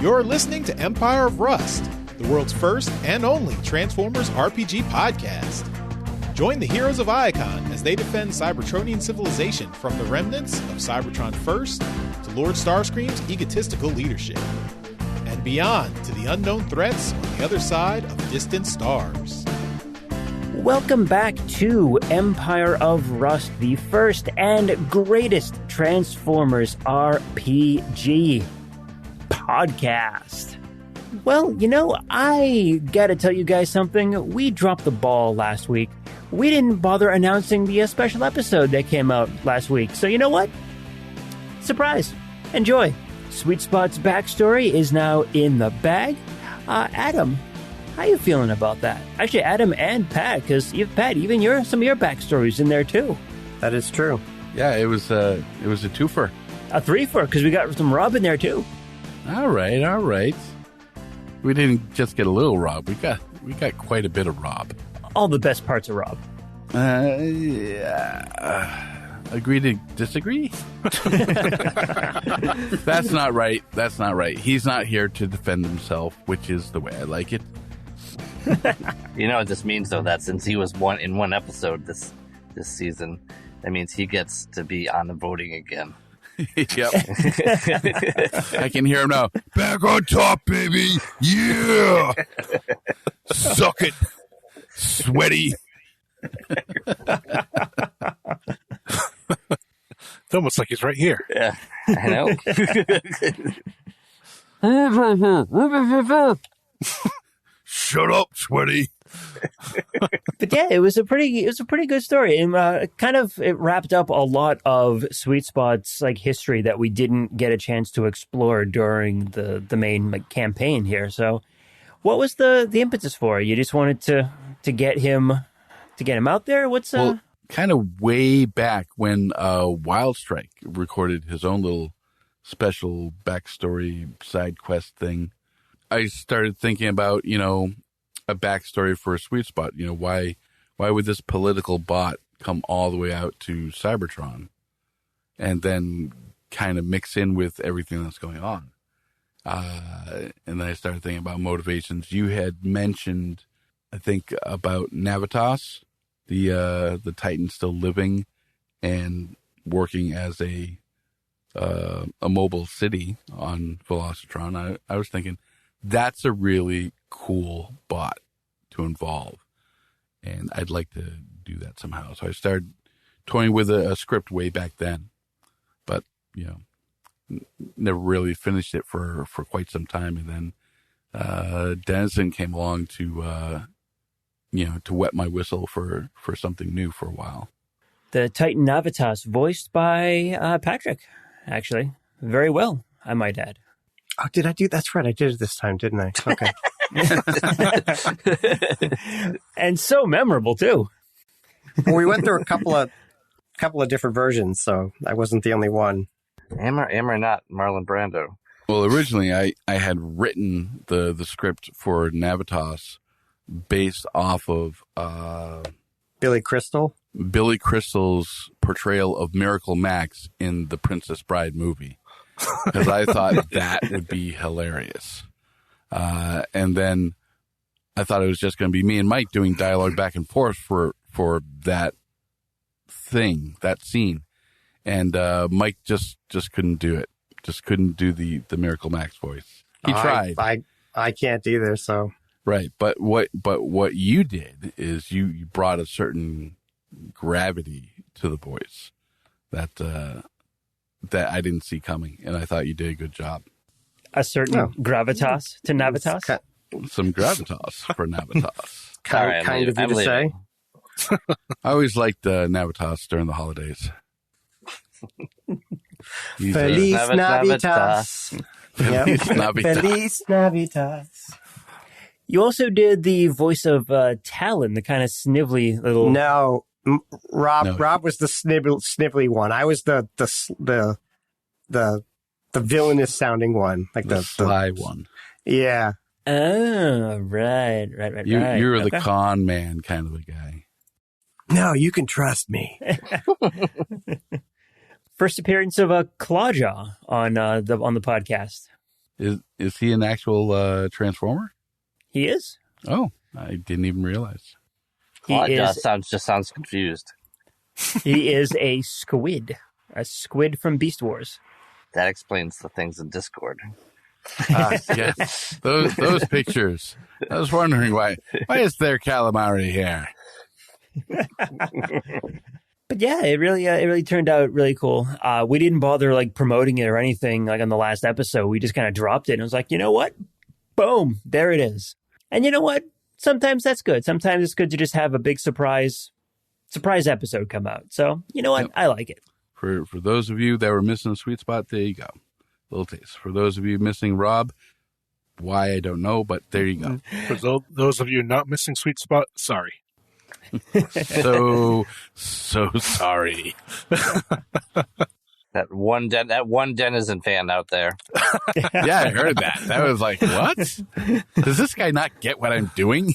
You're listening to Empire of Rust, the world's first and only Transformers RPG podcast. Join the heroes of Iacon as they defend Cybertronian civilization from the remnants of Cybertron First to Lord Starscream's egotistical leadership, and beyond to the unknown threats on the other side of distant stars. Welcome back to Empire of Rust, the first and greatest Transformers RPG podcast. Well, I gotta tell you guys something. We dropped the ball last week. We didn't bother announcing the special episode that came out last week. So you know what? Surprise. Enjoy. Sweet Spot's backstory is now in the bag. Adam, how you feeling about that? Actually, Adam and Pat, because Pat, even some of your backstory's in there too. That is true. Yeah, it was a twofer. A threefer, because we got some Rob in there too. All right. We didn't just get a little Rob. We got quite a bit of Rob. All the best parts of Rob. Agree to disagree? That's not right. He's not here to defend himself, which is the way I like it. You know what this means, though, that since he was in one episode this season, that means he gets to be on the voting again. Yep. I can hear him now. Back on top, baby. Yeah. Suck it, sweaty. It's almost like he's right here. Yeah, I know. Shut up, sweaty. But yeah, it was a pretty good story, and it wrapped up a lot of Sweet Spot's history that we didn't get a chance to explore during the main campaign here. So, what was the impetus for? You just wanted to get him out there? Well, kind of way back when Wildstrike recorded his own little special backstory side quest thing, I started thinking about, a backstory for a Sweet Spot. Why would this political bot come all the way out to Cybertron and then kind of mix in with everything that's going on? And then I started thinking about motivations. You had mentioned, I think, about Navitas, the Titan still living and working as a mobile city on Velocitron. I was thinking that's a really cool bot to involve, and I'd like to do that somehow. So I started toying with a script way back then, but never really finished it for quite some time. And then Dennison came along to wet my whistle for something new for a while. The Titan Navitas, voiced by Patrick, actually. Very well, I might add. Oh, did I do? That's right. I did it this time, didn't I? Okay. And so memorable too. Well, we went through a couple of different versions, so I wasn't the only one. Am or not Marlon Brando? Well, originally I had written the script for Navitas based off of Billy Crystal's portrayal of Miracle Max in the Princess Bride movie, because I thought that would be hilarious. And then I thought it was just going to be me and Mike doing dialogue back and forth for that scene. And Mike just couldn't do it. Just couldn't do the Miracle Max voice. He tried. I can't either, so. Right. But what you did is you brought a certain gravity to the voice that I didn't see coming, and I thought you did a good job. A certain gravitas to Navitas? Some gravitas for Navitas. Kind of you to say. I always liked Navitas during the holidays. Feliz Navitas. Feliz Navitas. Feliz Navitas. You also did the voice of Talon, the kind of snivelly little... No, Rob was the snivelly one. I was the villainous sounding one, like the sly one. Yeah. Oh, right. You were the con man kind of a guy. No, you can trust me. First appearance of Clawjaw on the podcast. Is he an actual Transformer? He is. Oh, I didn't even realize. Just sounds confused. He is a squid from Beast Wars. That explains the things in Discord. Yes, those pictures. I was wondering why is there calamari here? But yeah, it really turned out really cool. We didn't bother like promoting it or anything like on the last episode. We just kind of dropped it and was like, you know what? Boom, there it is. And you know what? Sometimes that's good. Sometimes it's good to just have a big surprise episode come out. So you know what? Yep. I like it. For those of you that were missing a sweet spot, there you go. Little taste. For those of you missing Rob, why I don't know, but there you go. For those of you not missing sweet spot, sorry. so sorry. That one Denizen fan out there. Yeah, I heard that. That was like, what? Does this guy not get what I'm doing?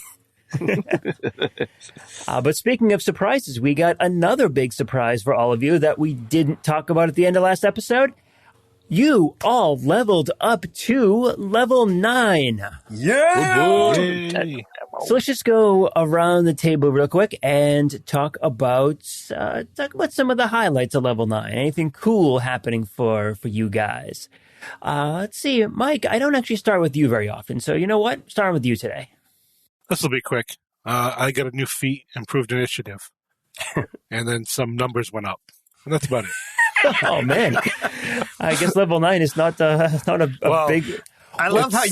But speaking of surprises, we got another big surprise for all of you that we didn't talk about at the end of last episode. You all leveled up to level 9. Yeah! So let's just go around the table real quick and talk about some of the highlights of level 9. Anything cool happening for you guys? Let's see, Mike. I don't actually start with you very often, so you know what? Starting with you today. This will be quick. I got a new feat, improved initiative, and then some numbers went up, and that's about it. Oh man, I guess level 9 is not a big. I love how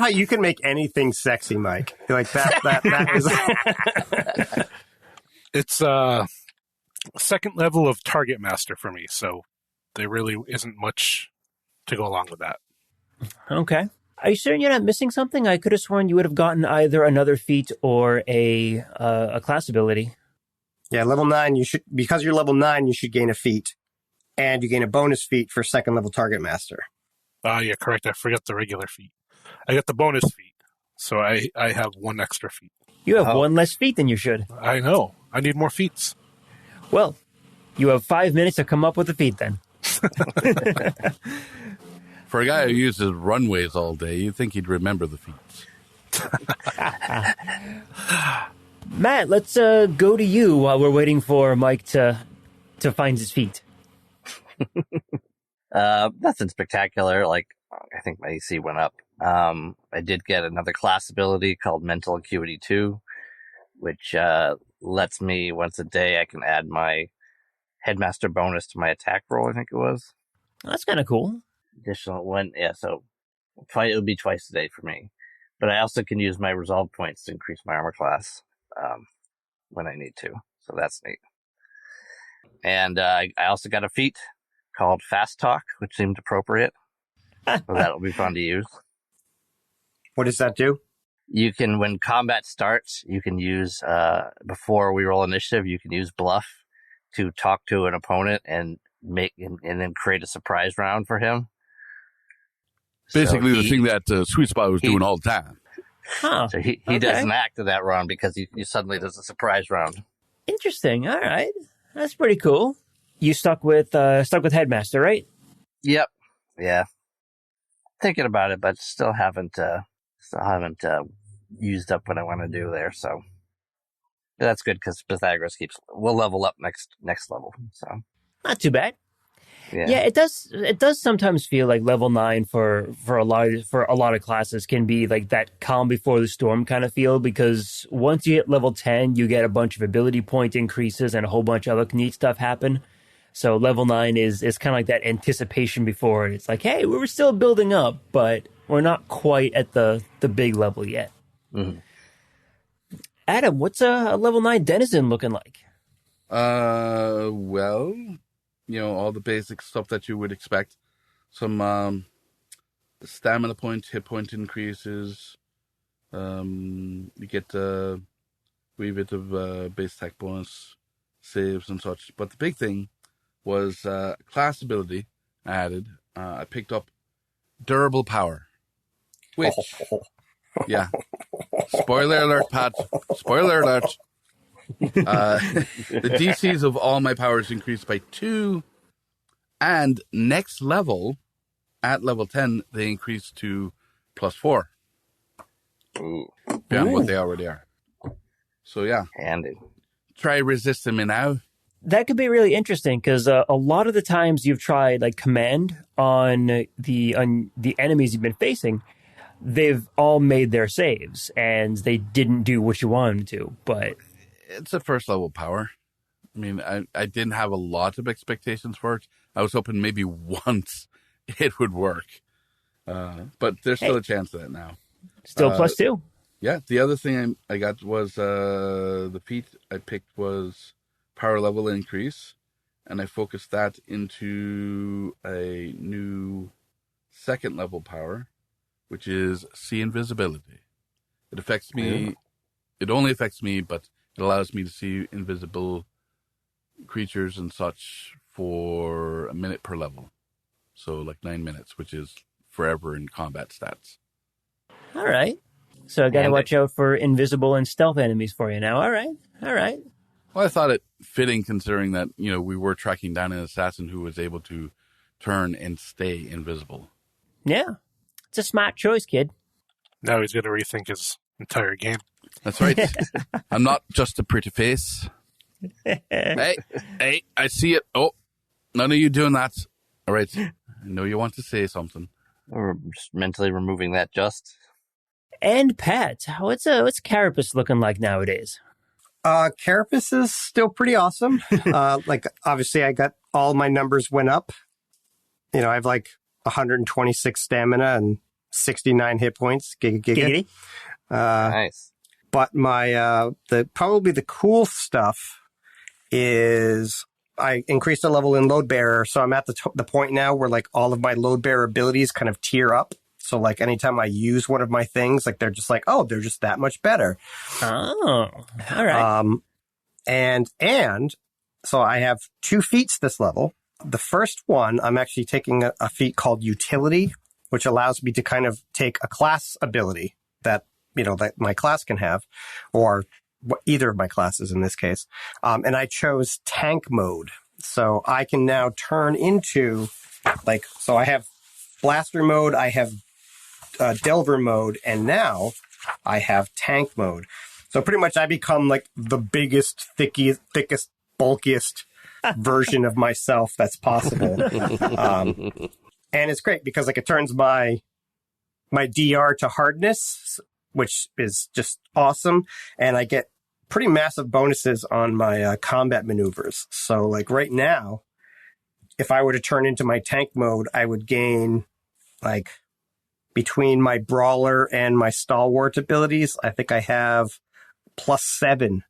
you can make anything sexy, Mike. Like that is. It's second level of target master for me, so there really isn't much to go along with that. Okay. Are you certain you're not missing something? I could have sworn you would have gotten either another feat or a class ability. Yeah, level 9. Because you're level 9, you should gain a feat, and you gain a bonus feat for second level target master. Yeah, correct. I forgot the regular feat. I got the bonus feat, so I have one extra feat. You have one less feat than you should. I know. I need more feats. Well, you have 5 minutes to come up with a feat then. For a guy who uses runways all day, you'd think he'd remember the feats. Matt, let's go to you while we're waiting for Mike to find his feet. Nothing spectacular. Like, I think my AC went up. I did get another class ability called Mental Acuity 2, which lets me once a day I can add my headmaster bonus to my attack roll, I think it was. That's kind of cool. Additional one, yeah, so it would be twice a day for me. But I also can use my resolve points to increase my armor class when I need to. So that's neat. And I also got a feat called Fast Talk, which seemed appropriate. So that'll be fun to use. What does that do? You can, when combat starts, you can use, before we roll initiative, you can use bluff to talk to an opponent and then create a surprise round for him. Basically, the thing that Sweet Spot was doing all the time. Huh. So he doesn't act in that round because he suddenly does a surprise round. Interesting. All right, that's pretty cool. You stuck with Headmaster, right? Yep. Yeah. Thinking about it, but still haven't used up what I want to do there. So that's good because Pythagoras we'll level up next level. So not too bad. Yeah, it does sometimes feel like level 9 for a lot of classes can be like that calm before the storm kind of feel, because once you hit level 10, you get a bunch of ability point increases and a whole bunch of other neat stuff happen. So level 9 is kind of like that anticipation before it. It's like, hey, we're still building up, but we're not quite at the big level yet. Mm-hmm. Adam, what's a level 9 denizen looking like? Well, all the basic stuff that you would expect. Some stamina points, hit point increases. You get a wee bit of base attack bonus, saves and such. But the big thing was class ability I added. I picked up durable power, which, yeah. Spoiler alert, Pat. Spoiler alert. The DCs of all my powers increased by 2, and next level, at level 10, they increase to +4 Ooh, beyond what they already are. So, yeah. handy. Try resisting me now. That could be really interesting because a lot of the times you've tried like command on the enemies you've been facing, they've all made their saves and they didn't do what you wanted them to. But It's a first level power. I mean, I didn't have a lot of expectations for it. I was hoping maybe once it would work. But there's still a chance of that now. still +2. Yeah, the other thing I got was the feat I picked was power level increase, and I focused that into a new second level power, which is see invisibility. It affects me. It only affects me, but it allows me to see invisible creatures and such for a minute per level. So like 9 minutes, which is forever in combat stats. All right. So I got to And watch out for invisible and stealth enemies for you now. All right. All right. Well, I thought it fitting considering that, we were tracking down an assassin who was able to turn and stay invisible. Yeah. It's a smart choice, kid. Now he's going to rethink his entire game. That's right. I'm not just a pretty face. Hey, I see it. Oh, none of you doing that. All right. I know you want to say something. We're just mentally removing that just. And Pat, what's Carapace looking like nowadays? Carapace is still pretty awesome. Obviously, I got all my numbers went up. I have 126 stamina and 69 hit points. Giggity. Nice. But my probably the cool stuff is I increased a level in load bearer, so I'm at the point now where all of my load bearer abilities kind of tier up. So anytime I use one of my things, they're just they're just that much better. Oh, all right. And so I have 2 feats this level. The first one, I'm actually taking a feat called Utility, which allows me to kind of take a class ability that my class can have, or either of my classes in this case. And I chose tank mode. So I can now turn into so I have blaster mode, I have delver mode, and now I have tank mode. So pretty much I become the biggest, thickest, bulkiest version of myself that's possible. And it's great because it turns my DR to hardness, which is just awesome. And I get pretty massive bonuses on my combat maneuvers. So right now, if I were to turn into my tank mode, I would gain between my brawler and my stalwart abilities, I think I have +7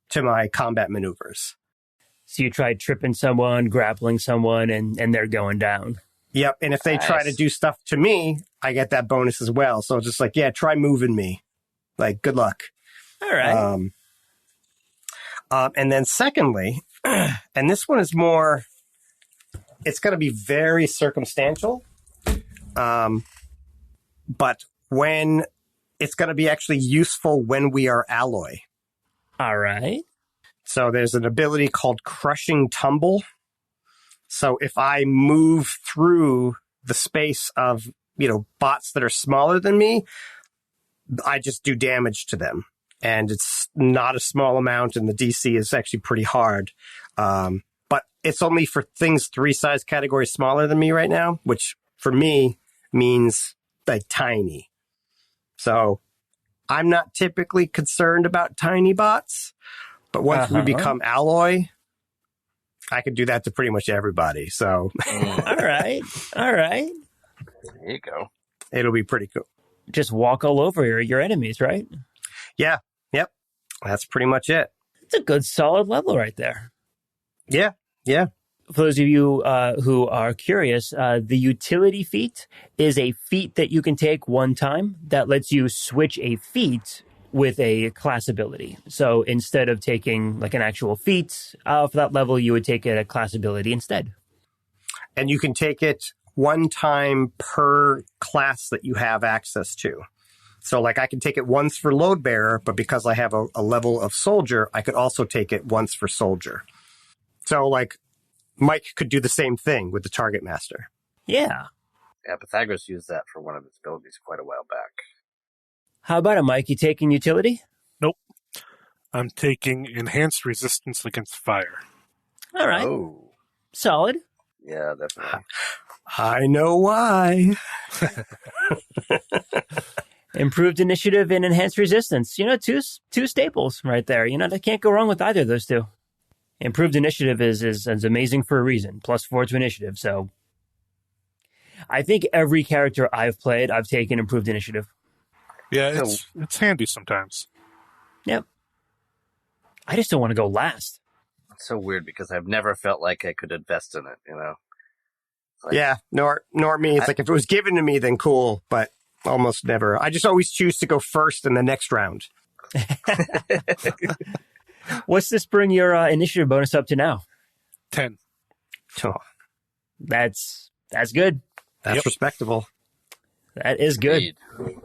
to my combat maneuvers. So you tried tripping someone, grappling someone, and they're going down. Yep. And if they try to do stuff to me, I get that bonus as well. So just try moving me. Good luck. All right. And then secondly, and this one is more, it's going to be very circumstantial. But when it's going to be actually useful when we are alloy. All right. So there's an ability called Crushing Tumble. So if I move through the space of, bots that are smaller than me, I just do damage to them. And it's not a small amount, and the DC is actually pretty hard. But it's only for things 3 size categories smaller than me right now, which for me means tiny. So I'm not typically concerned about tiny bots, but once we become alloy, I could do that to pretty much everybody. So All right. There you go. It'll be pretty cool. Just walk all over your enemies, right? Yeah. Yep. That's pretty much it. It's a good solid level right there. Yeah. Yeah. For those of you who are curious, the utility feat is a feat that you can take one time that lets you switch a feat with a class ability. So instead of taking an actual feat for that level, you would take a class ability instead. And you can take it one time per class that you have access to. So I can take it once for load bearer, but because I have a level of soldier, I could also take it once for soldier. So Mike could do the same thing with the target master. Yeah. Yeah, Pythagoras used that for one of his abilities quite a while back. How about it, Mike? You taking utility? Nope. I'm taking enhanced resistance against fire. All right. Oh. Solid. Yeah, definitely. I know why. Improved initiative and enhanced resistance. Two staples right there. They can't go wrong with either of those two. Improved initiative is amazing for a reason. +4 to initiative. So I think every character I've played, I've taken improved initiative. Yeah, it's handy sometimes. Yep. I just don't want to go last. It's so weird because I've never felt like I could invest in it, Like, Yeah, nor me. It's like if it was given to me, then cool, but almost never. I just always choose to go first in the next round. What's this bring your initiative bonus up to now? 10. Oh, That's good. that's respectable. That is good. Indeed.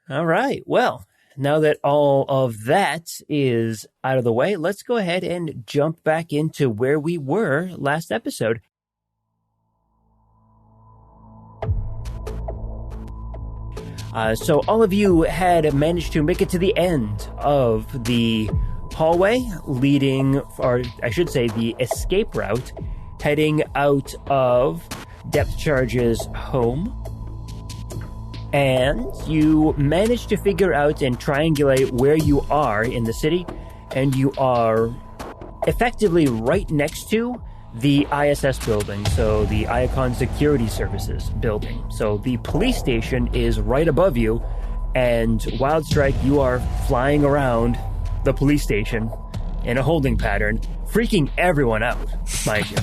All right. Well, now that all of that is out of the way, let's go ahead and jump back into where we were last episode. So all of you had managed to make it to the end of the hallway leading, or I should say the escape route, heading out of Depth Charge's home. And you managed to figure out and triangulate where you are in the city, and you are effectively right next to the ISS building, so the Iacon Security Services building. So the police station is right above you, and Wildstrike, you are flying around the police station in a holding pattern, freaking everyone out, mind you.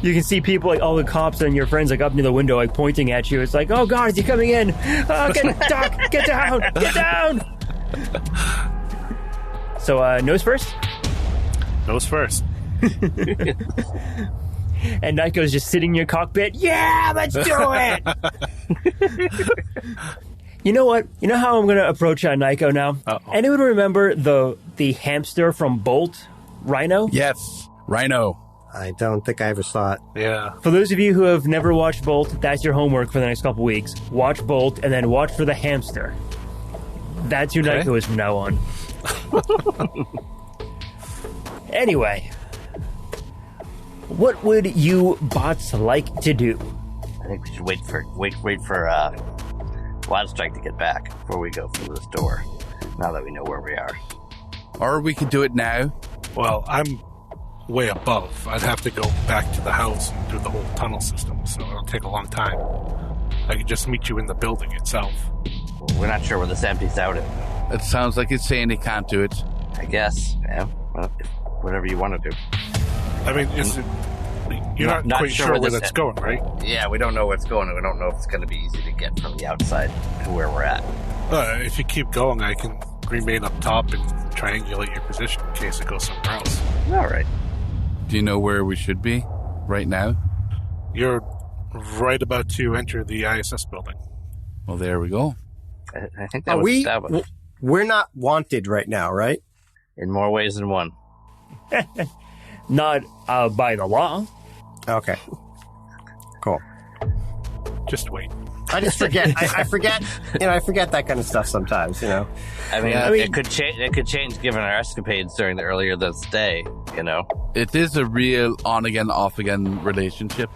You can see people, like all the cops and your friends, like up near the window, like pointing at you. It's like, oh God, is he coming in? Oh, get down, get down. So, nose first? Nose first. And Nico's just sitting in your cockpit. Yeah, let's do it. You know what? You know how I'm going to approach Nico now? Uh-oh. Anyone remember the hamster from Bolt, Rhino? Yes, Rhino. I don't think I ever saw it. Yeah. For those of you who have never watched Bolt, that's your homework for the next couple weeks. Watch Bolt and then watch for the hamster. That's who Nico is from now on. Anyway, what would you bots like to do? I think we should wait for Wildstrike to get back before we go through this door, now that we know where we are. Or we could do it now. Well, I'm way above. I'd have to go back to the house and through the whole tunnel system, so it'll take a long time. I could just meet you in the building itself. We're not sure where this empties out in. It sounds like it's saying it can't do it. I guess. Yeah. Well, whatever you want to do. I mean, you're not quite sure where that's going, right? Yeah, we don't know where it's going, and we don't know if it's going to be easy to get from the outside to where we're at. If you keep going, I can remain up top and triangulate your position in case it goes somewhere else. All right. Do you know where we should be right now? You're right about to enter the ISS building. Well, there we go. I think that was established. We're not wanted right now, right? In more ways than one. Not by the law. Okay. Cool. Just wait. I just forget. I forget. I forget that kind of stuff sometimes. I mean, it could change. It could change given our escapades during the earlier this day. It is a real on again, off again relationship.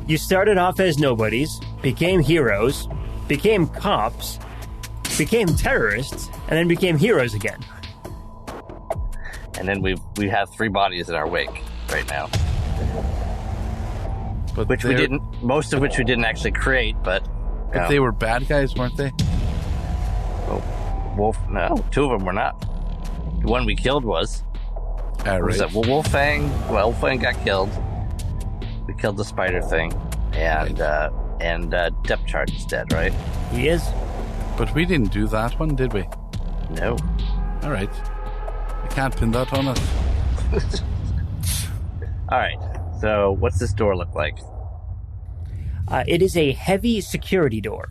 You started off as nobodies, became heroes, became cops, became terrorists, and then became heroes again. And then we have 3 bodies in our wake right now, But which we didn't. Most of which we didn't actually create, but they were bad guys, weren't they? Oh, Wolf. No, 2 of them were not. The one we killed was. Right. Was that Wolfang? Well, Wolfang got killed. We killed the spider thing, and Depth Charge is dead, right? He is. But we didn't do that one, did we? No. All right. I can't pin that on us. All right. So, what's this door look like? It is a heavy security door.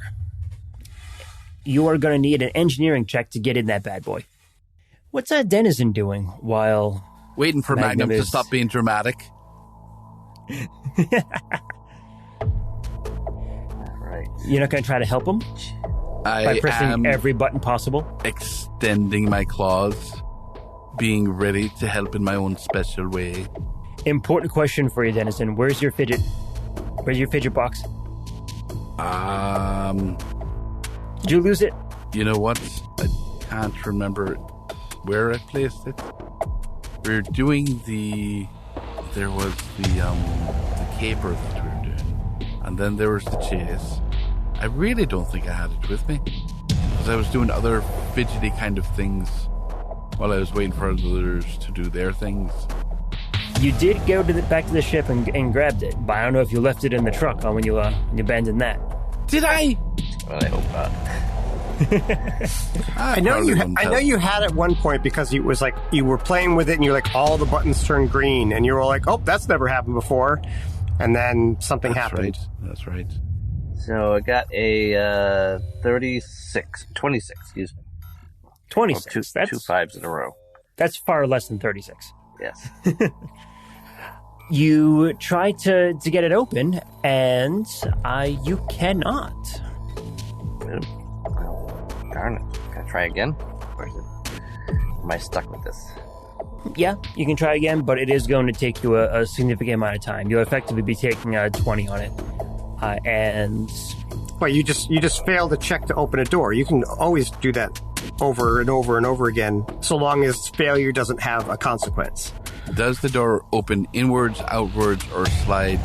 You are going to need an engineering check to get in that bad boy. What's Denizen doing while Waiting for Magnum to stop being dramatic. Right. You're not going to try to help him? By pressing every button possible? Extending my claws. Being ready to help in my own special way. Important question for you, Dennison. Where's your fidget box? Did you lose it? You know what? I can't remember where I placed it. We were doing there was the caper that we were doing. And then there was the chase. I really don't think I had it with me. Because I was doing other fidgety kind of things while I was waiting for others to do their things. You did go back to the ship and grabbed it, but I don't know if you left it in the truck when you abandoned that. Did I? Well, I hope not. I know you had at one point because it was like you were playing with it and you're like all the buttons turned green and you were like, oh, that's never happened before, and then something happened. Right. That's right. So I got a 26, excuse me. 26. That's two fives in a row. That's far less than 36. Yes. You try to get it open, and you cannot. Oh, darn it. Can I try again? Or am I stuck with this? Yeah, you can try again, but it is going to take you a significant amount of time. You'll effectively be taking a 20 on it. And... Well, you just failed to check to open a door. You can always do that over and over and over again, so long as failure doesn't have a consequence. Does the door open inwards, outwards, or slide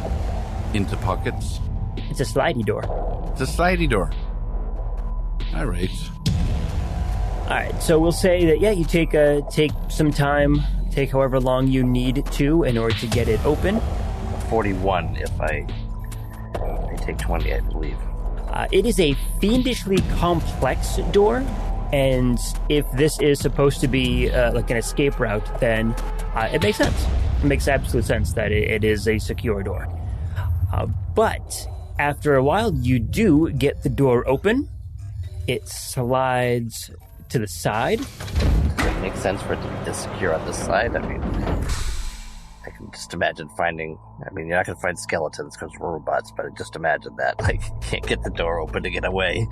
into pockets? It's a slidey door. It's a slidey door. All right. All right, so we'll say that, yeah, you take some time, take however long you need to in order to get it open. 41 if I take 20, I believe. It is a fiendishly complex door, and if this is supposed to be like an escape route, then it makes sense. It makes absolute sense that it is a secure door. But after a while, you do get the door open. It slides to the side. Does it make sense for it to be this secure on this side? I mean, I can just imagine finding... I mean, you're not going to find skeletons because we're robots, but just imagine that. Like, you can't get the door open to get away.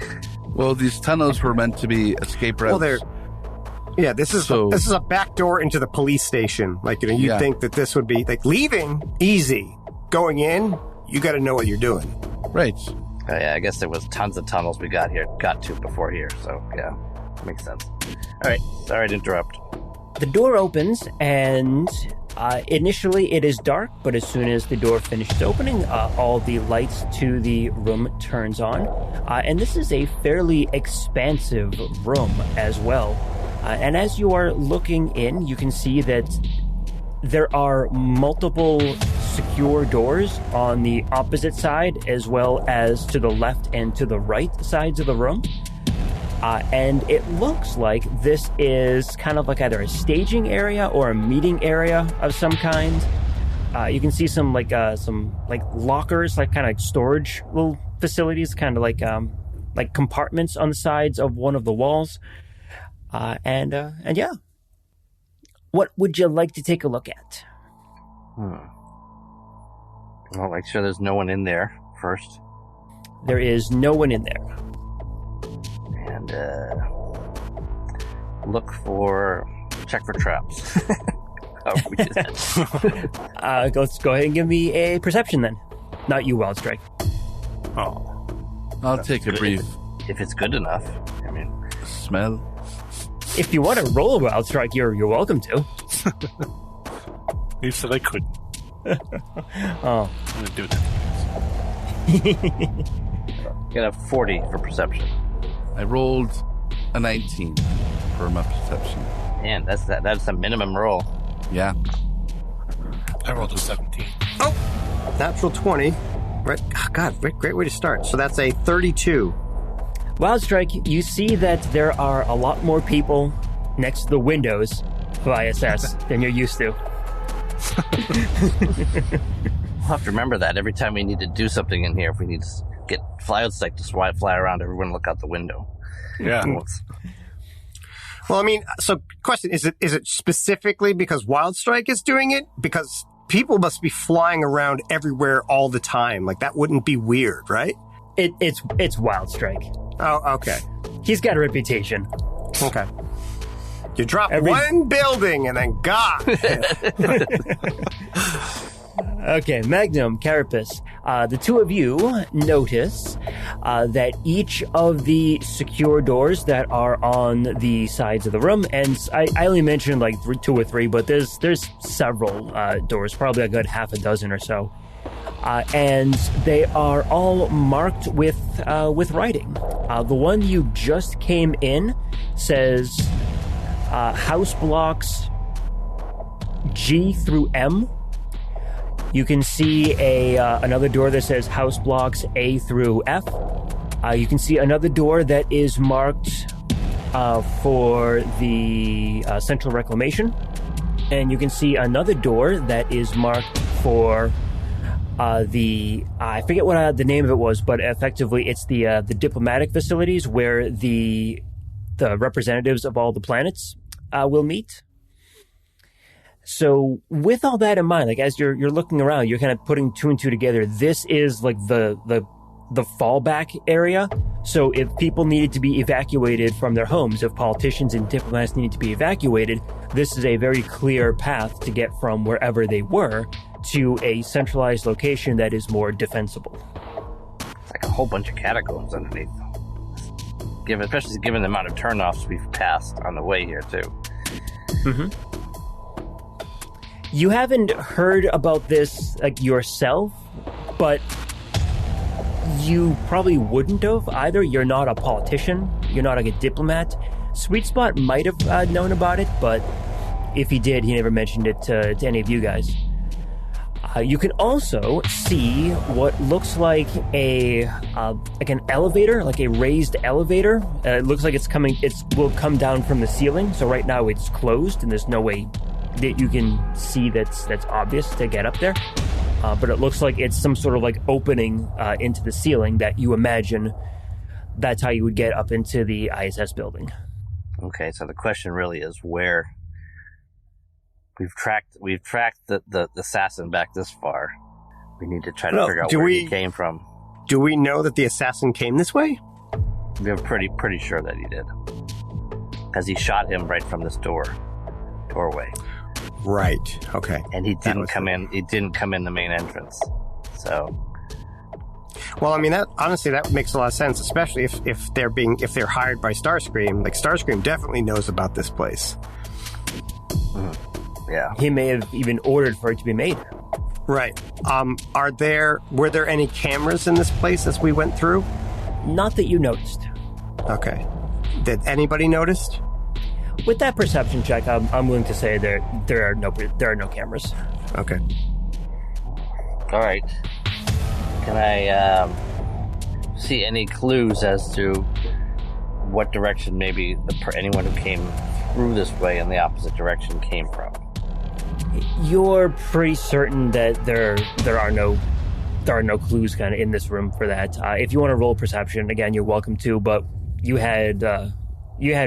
Well, these tunnels were meant to be escape routes. Well, this is a back door into the police station. Like, you'd think that this would be, like, leaving, easy. Going in, you got to know what you're doing. Right. Yeah, I guess there was tons of tunnels we got to before here, so, yeah, that makes sense. All right, sorry to interrupt. The door opens, and initially it is dark, but as soon as the door finishes opening, all the lights to the room turns on. And this is a fairly expansive room as well. And as you are looking in, you can see that there are multiple secure doors on the opposite side, as well as to the left and to the right sides of the room. And it looks like this is kind of like either a staging area or a meeting area of some kind. You can see some lockers, like kind of like storage little facilities, kind of like compartments on the sides of one of the walls. And yeah. What would you like to take a look at? Well, make sure there's no one in there first. There is no one in there. And check for traps. We do that. Let's go ahead and give me a perception then. Not you, Wildstrike. Oh. I'll take a brief. If it's good enough. I mean, smell. If you want to roll a Wildstrike, you're welcome to. You said I couldn't. Oh. I'm going to do that. Get a 40 for perception. I rolled a 19 for my perception. Man, that's a minimum roll. Yeah. I rolled a 17. Oh! Natural 20. Right. Oh, God, great way to start. So that's a 32. Wildstrike, you see that there are a lot more people next to the windows of ISS than you're used to. We'll have to remember that every time we need to do something in here. If we need to get Wildstrike to fly around, everyone look out the window. Yeah. Well, I mean, so question, is it specifically because Wildstrike is doing it? Because people must be flying around everywhere all the time. Like, that wouldn't be weird, right? It's Wildstrike. Oh, okay. He's got a reputation. Okay. You drop one building and then God. Okay, Magnum, Carapace, the two of you notice that each of the secure doors that are on the sides of the room, and I only mentioned like 2 or 3, but there's several doors, probably a good half a dozen or so, and they are all marked with writing. The one you just came in says house blocks G through M. You can see another door that says house blocks A through F. You can see another door that is marked for the Central Reclamation. And you can see another door that is marked for I forget what the name of it was, but effectively it's the diplomatic facilities where the representatives of all the planets will meet. So with all that in mind, like as you're looking around, you're kind of putting 2 and 2 together. This is like the fallback area. So if people needed to be evacuated from their homes, if politicians and diplomats needed to be evacuated, this is a very clear path to get from wherever they were to a centralized location that is more defensible. It's like a whole bunch of catacombs underneath. Especially given the amount of turnoffs we've passed on the way here too. Mm-hmm. You haven't heard about this like yourself, but you probably wouldn't have either. You're not a politician. You're not like a diplomat. Sweet Spot might have known about it, but if he did, he never mentioned it to any of you guys. You can also see what looks like an elevator, like a raised elevator. It looks like it will come down from the ceiling. So right now it's closed, and there's no way that you can see that's obvious to get up there. But it looks like it's some sort of like opening into the ceiling that you imagine that's how you would get up into the ISS building. Okay, so the question really is where. We've tracked the assassin back this far. We need to try to figure out where he came from. Do we know that the assassin came this way? We're pretty sure that he did, because he shot him right from this doorway. Right. Okay. And he didn't come in. He didn't come in the main entrance. So. Well, I mean, that makes a lot of sense, especially if they're hired by Starscream. Like, Starscream definitely knows about this place. Mm-hmm. Yeah. He may have even ordered for it to be made. Right. Were there any cameras in this place as we went through? Not that you noticed. Okay. Did anybody notice? With that perception check, I'm willing to say there are no cameras. Okay. All right. Can I see any clues as to what direction maybe anyone who came through this way in the opposite direction came from? You're pretty certain that there are no clues kind of in this room for that. If you want to roll perception, again, you're welcome to, but you had a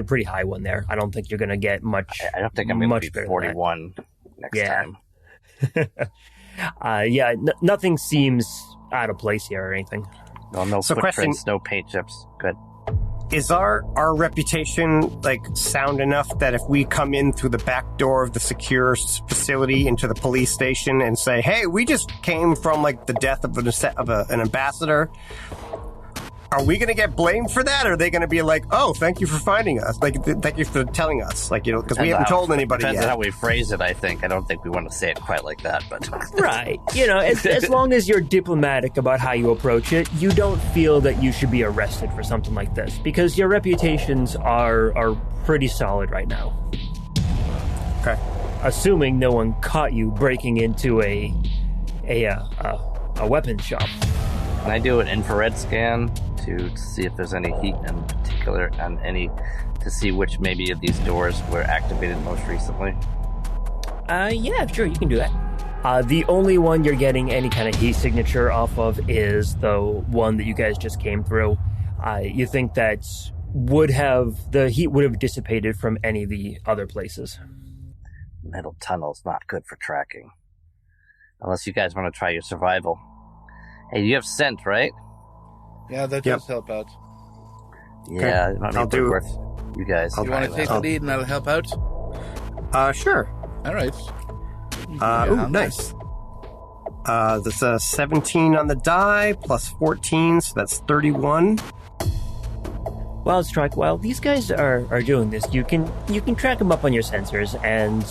pretty high one there. I don't think you're going to get much. I don't think I'm going to be 41 next time. Nothing seems out of place here or anything. No footprints, no paint chips. Good. Is our reputation like sound enough that if we come in through the back door of the secure facility into the police station and say, "Hey, we just came from like the death of an ambassador," are we going to get blamed for that? Or are they going to be like, "Oh, thank you for finding us. Like, thank you for telling us." Like, because we haven't told anybody depends yet. On how we phrase it, I think. I don't think we want to say it quite like that, but right. As long as you're diplomatic about how you approach it, you don't feel that you should be arrested for something like this because your reputations are pretty solid right now. Okay. Assuming no one caught you breaking into a weapons shop. Can I do an infrared scan to see if there's any heat in particular to see which maybe of these doors were activated most recently? Yeah, sure, you can do that. The only one you're getting any kind of heat signature off of is the one that you guys just came through. You think that the heat would have dissipated from any of the other places. Metal tunnel's not good for tracking. Unless you guys want to try your survival. Hey, you have scent, right? Yeah, that does help out. Yeah, it might be worth you guys. You want to take the lead and I'll help out? Sure. All right. Nice. That's a 17 on the die, plus 14, so that's 31. Wild Strike, while these guys are doing this, you can track them up on your sensors, and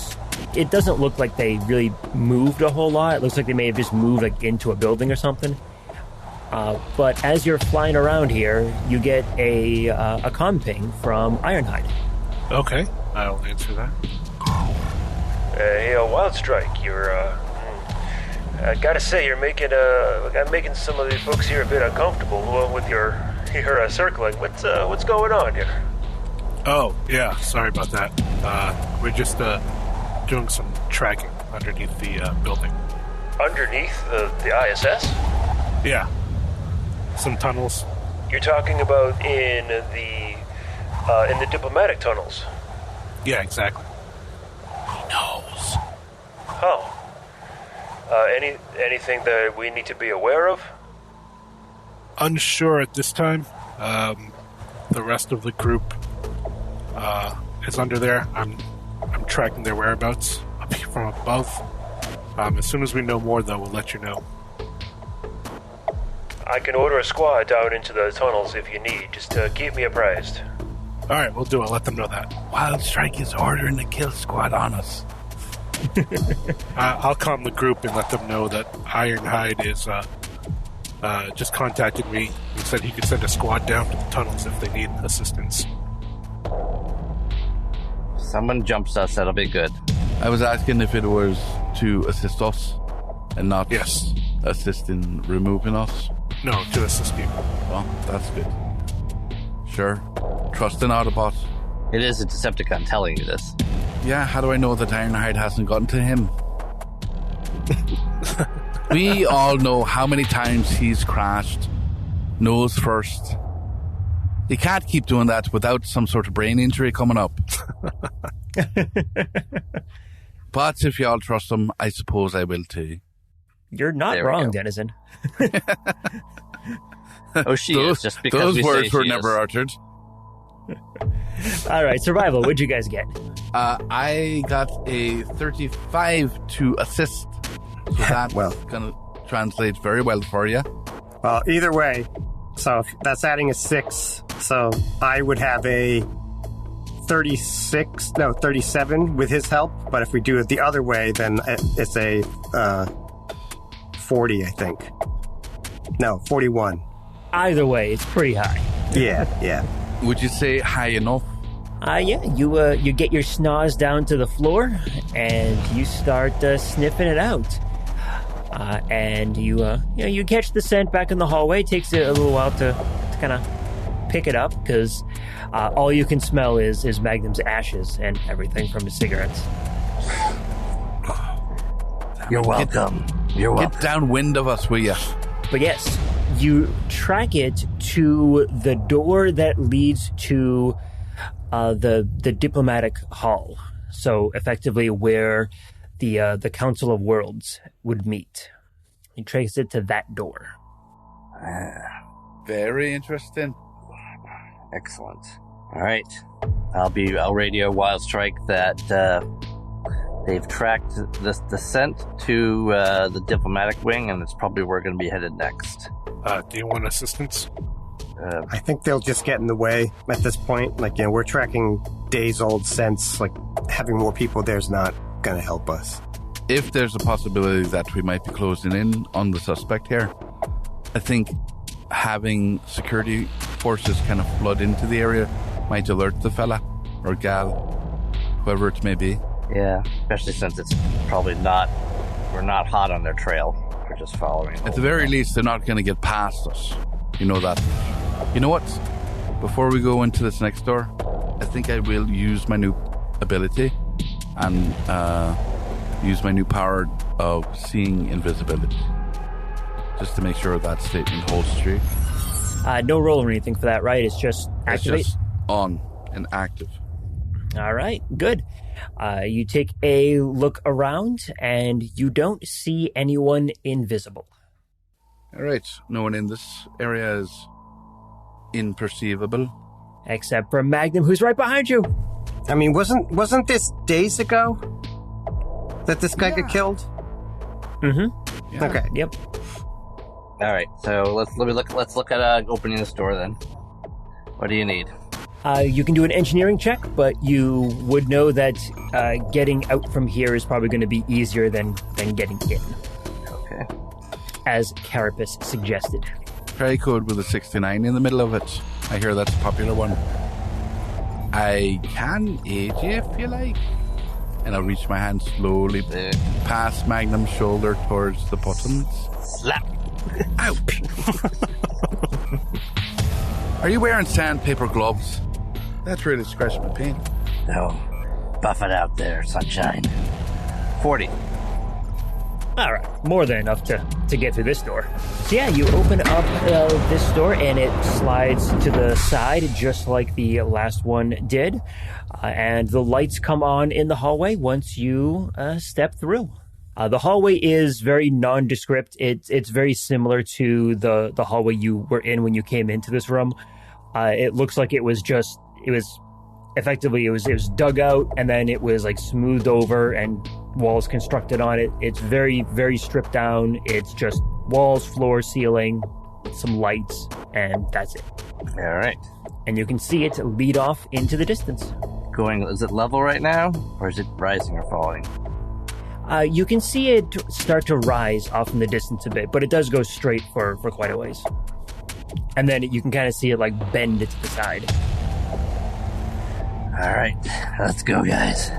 it doesn't look like they really moved a whole lot. It looks like they may have just moved like into a building or something. But as you're flying around here, you get a comm ping from Ironhide. Okay, I'll answer that. Hey, Wild Strike, you're, I gotta say, you're making some of the folks here a bit uncomfortable with your circling. What's going on here? Oh, yeah, sorry about that. We're just, doing some tracking underneath the building. Underneath the ISS? Yeah. Some tunnels. You're talking about in the diplomatic tunnels? Yeah, exactly. He knows. Oh. Anything that we need to be aware of? Unsure at this time. The rest of the group is under there. I'm tracking their whereabouts up here from above. As soon as we know more, though, we'll let you know. I can order a squad down into the tunnels if you need. Just keep me apprised. All right, we'll do. I'll let them know that. Wild Strike is ordering the kill squad on us. I'll calm the group and let them know that Ironhide is just contacted me. He said he could send a squad down to the tunnels if they need assistance. Someone jumps us, that'll be good. I was asking if it was to assist us and not Yes. assist in removing us. No, to assist you. Well, that's good. Sure. Trust an Autobot. It is a Decepticon telling you this. Yeah, how do I know that Ironhide hasn't gotten to him? We all know how many times he's crashed. Nose first. He can't keep doing that without some sort of brain injury coming up. But if y'all trust him, I suppose I will too. You're not wrong, Denizen. Oh, she is, just because those we words say were she never is. uttered. All right, survival. What'd you guys get? I got a 35 to assist. So that's going to translate very well for you. Well, either way, so that's adding a 6. So I would have a 37 with his help. But if we do it the other way, then it's a 40, I think. No, 41. Either way, it's pretty high. Yeah. Would you say high enough? Yeah. You get your schnoz down to the floor, and you start sniffing it out. And you catch the scent back in the hallway. It takes a little while to kind of pick it up because all you can smell is Magnum's ashes and everything from his cigarettes. You're welcome. You're welcome. Get downwind of us, will you? But yes, you track it to the door that leads to the diplomatic hall. So effectively where the Council of Worlds would meet. You trace it to that door. Very interesting. Excellent. All right. I'll radio Wild Strike that they've tracked the scent to the diplomatic wing, and it's probably where we're going to be headed next. Do you want assistance? I think they'll just get in the way at this point. Like, we're tracking days-old scents. Like, having more people there's not going to help us. If there's a possibility that we might be closing in on the suspect here, I think having security forces kind of flood into the area might alert the fella or gal, whoever it may be. Yeah, especially since it's probably we're not hot on their trail. We're just following. At the very least, they're not going to get past us. You know that. You know what? Before we go into this next door, I think I will use my new ability and use my new power of seeing invisibility. Just to make sure that statement holds true. No roll or anything for that, right? It's just activate? on and active. All right, good. You take a look around, and you don't see anyone invisible. All right, no one in this area is imperceivable. Except for Magnum, who's right behind you. I mean, wasn't this days ago that this guy got killed? Mm-hmm. Yeah. Okay. Yep. All right, so let's look at opening this door then. What do you need? You can do an engineering check, but you would know that getting out from here is probably going to be easier than getting in. Okay. As Carapace suggested. Try code with a 69 in the middle of it. I hear that's a popular one. I can aid you if you like. And I'll reach my hand slowly past Magnum's shoulder towards the buttons. Slap! Ouch! Are you wearing sandpaper gloves? That's really scratching my pain. No. Buff it out there, sunshine. 40. All right, more than enough to get through this door. So yeah, you open up this door and it slides to the side just like the last one did. And the lights come on in the hallway once you step through. The hallway is very nondescript. It's very similar to the hallway you were in when you came into this room. It looks like it was dug out and then it was like smoothed over and walls constructed on it. It's very, very stripped down. It's just walls, floor, ceiling, some lights, and that's it. All right. And you can see it lead off into the distance. Is it level right now, or is it rising or falling? You can see it start to rise off in the distance a bit, but it does go straight for quite a ways. And then you can kind of see it like bend to the side. All right, let's go, guys.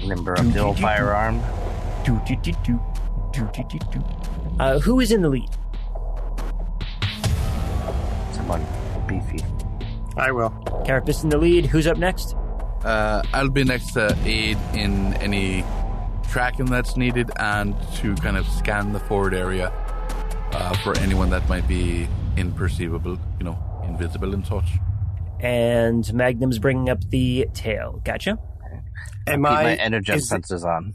Limber up the old firearm. Who is in the lead? Someone beefy. I will. Carapace in the lead. Who's up next? I'll be next to aid in any tracking that's needed and to kind of scan the forward area for anyone that might be imperceivable, invisible and such. And Magnum's bringing up the tail. Gotcha. Keep my energy sensors on.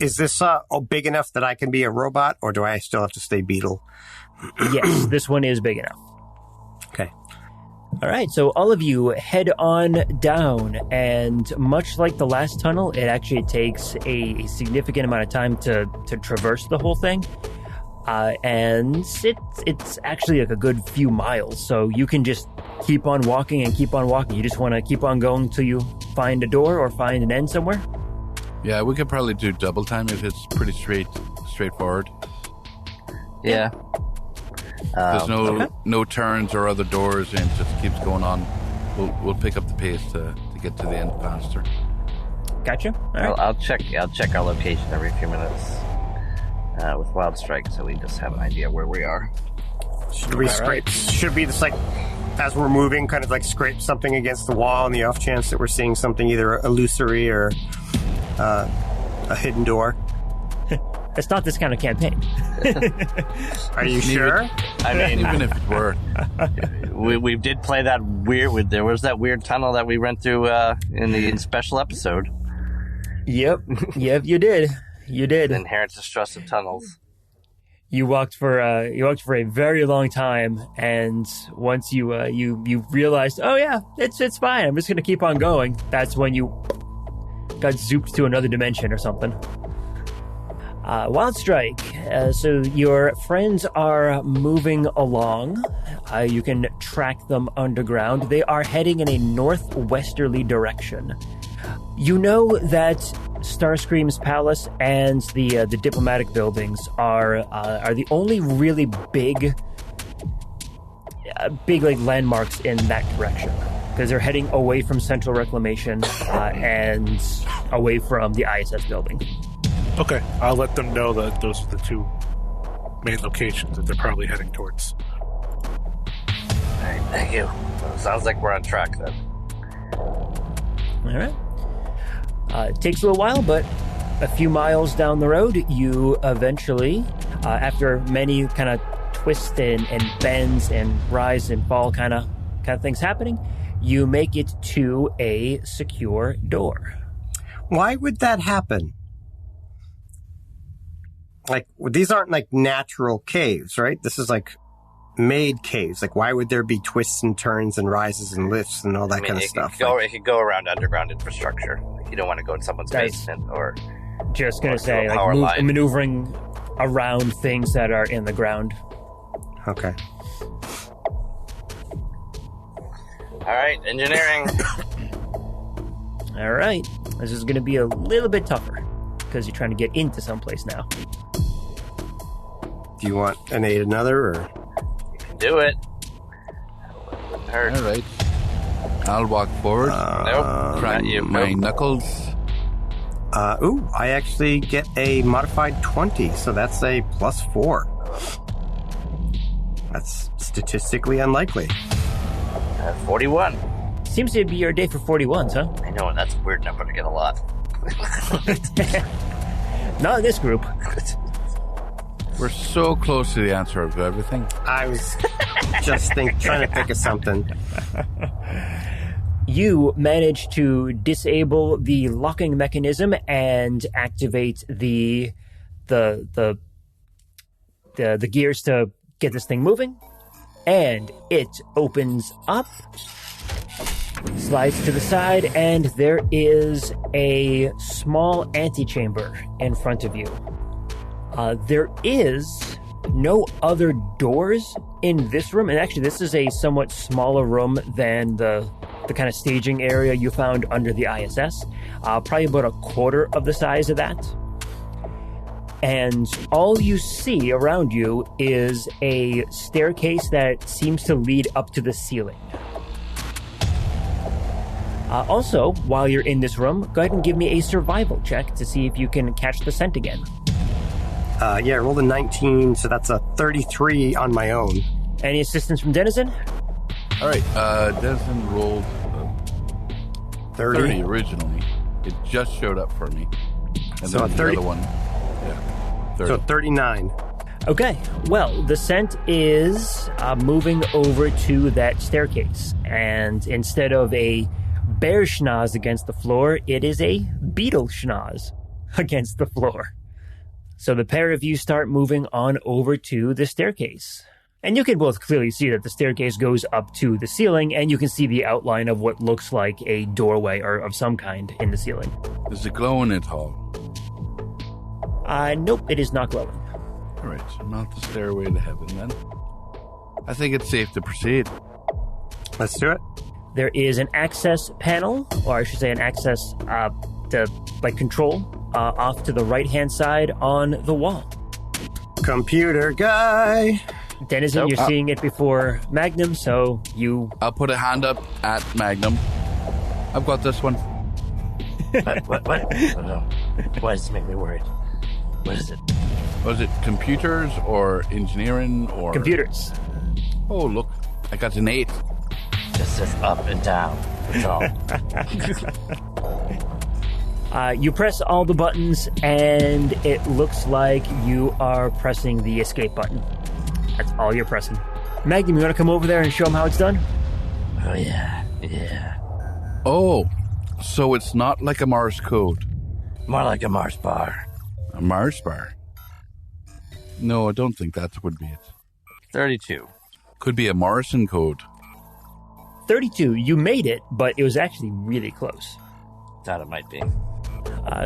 Is this big enough that I can be a robot, or do I still have to stay beetle? Yes, this one is big enough. Okay. All right, so all of you head on down, and much like the last tunnel, it actually takes a significant amount of time to traverse the whole thing. And it's actually like a good few miles, so you can just keep on walking and keep on walking. You just want to keep on going till you find a door or find an end somewhere? Yeah, we could probably do double time if it's pretty straightforward. Yeah. There's no turns or other doors, and it just keeps going on. We'll pick up the pace to get to the end faster. Gotcha. All right. I'll check our location every few minutes with Wild Strike, so we just have an idea where we are. Should we scrape? Should we just as we're moving, kind of scrape something against the wall on the off chance that we're seeing something either illusory or a hidden door? It's not this kind of campaign. Are you sure? I mean, even if it were, we did play that weird. There was that weird tunnel that we went through in the special episode. Yep, you did. You did. Inherent distrust of tunnels. You walked for a very long time, and once you realized, oh yeah, it's fine. I'm just gonna keep on going. That's when you got zooped to another dimension or something. Wild Strike. So your friends are moving along. You can track them underground. They are heading in a northwesterly direction. You know that Starscream's palace and the diplomatic buildings are the only really big landmarks in that direction, because they're heading away from Central Reclamation and away from the ISS building. Okay, I'll let them know that those are the two main locations that they're probably heading towards. All right, thank you. Sounds like we're on track then. All right. It takes a little while, but a few miles down the road, you eventually, after many kind of twists and bends and rise and fall kind of kind of things happening, you make it to a secure door. Why would that happen? Like, these aren't like natural caves, right? This is like made caves. Like, why would there be twists and turns and rises and lifts and all that kind of stuff? It could go around underground infrastructure. You don't want to go in someone's basement or... Just going to say, like, maneuvering around things that are in the ground. Okay. All right, engineering. All right. This is going to be a little bit tougher because you're trying to get into someplace now. Do you want an aid another, or? You can do it. Wouldn't hurt. All right. I'll walk forward. Nope. Crack my knuckles. I actually get a modified 20, so that's a +4. That's statistically unlikely. 41. Seems to be your day for 41s, huh? I know, that's a weird number to get a lot. Not in this group. We're so close to the answer of everything. I was just trying to think of something. You manage to disable the locking mechanism and activate the gears to get this thing moving. And it opens up, slides to the side, and there is a small antechamber in front of you. There is no other doors in this room, and actually this is a somewhat smaller room than the kind of staging area you found under the ISS. Probably about a quarter of the size of that. And all you see around you is a staircase that seems to lead up to the ceiling. Also, while you're in this room, go ahead and give me a survival check to see if you can catch the scent again. I rolled a 19, so that's a 33 on my own. Any assistance from Denizen? All right. Denizen rolled 30 originally. It just showed up for me. And so then a 30. The other one. Yeah. 30. So 39. Okay. Well, the scent is moving over to that staircase. And instead of a bear schnoz against the floor, it is a beetle schnoz against the floor. So the pair of you start moving on over to the staircase. And you can both clearly see that the staircase goes up to the ceiling, and you can see the outline of what looks like a doorway or of some kind in the ceiling. Is it glowing at all? Nope, it is not glowing. All right, so not the stairway to heaven then. I think it's safe to proceed. Let's do it. There is an access panel, or I should say an access control off to the right-hand side on the wall. Computer guy. Denizen, you're seeing it before Magnum, so you... I'll put a hand up at Magnum. I've got this one. What? Oh, no. Why does this make me worried? What is it? Was it computers or engineering or... Computers. Oh, look. I got an 8. Just says up and down. That's all. You press all the buttons, and it looks like you are pressing the escape button. That's all you're pressing. Magnum, you want to come over there and show them how it's done? Oh, yeah. Oh, so it's not like a Morse code. More like a Mars bar. A Mars bar? No, I don't think that would be it. 32. Could be a Morrison code. 32. You made it, but it was actually really close. Thought it might be.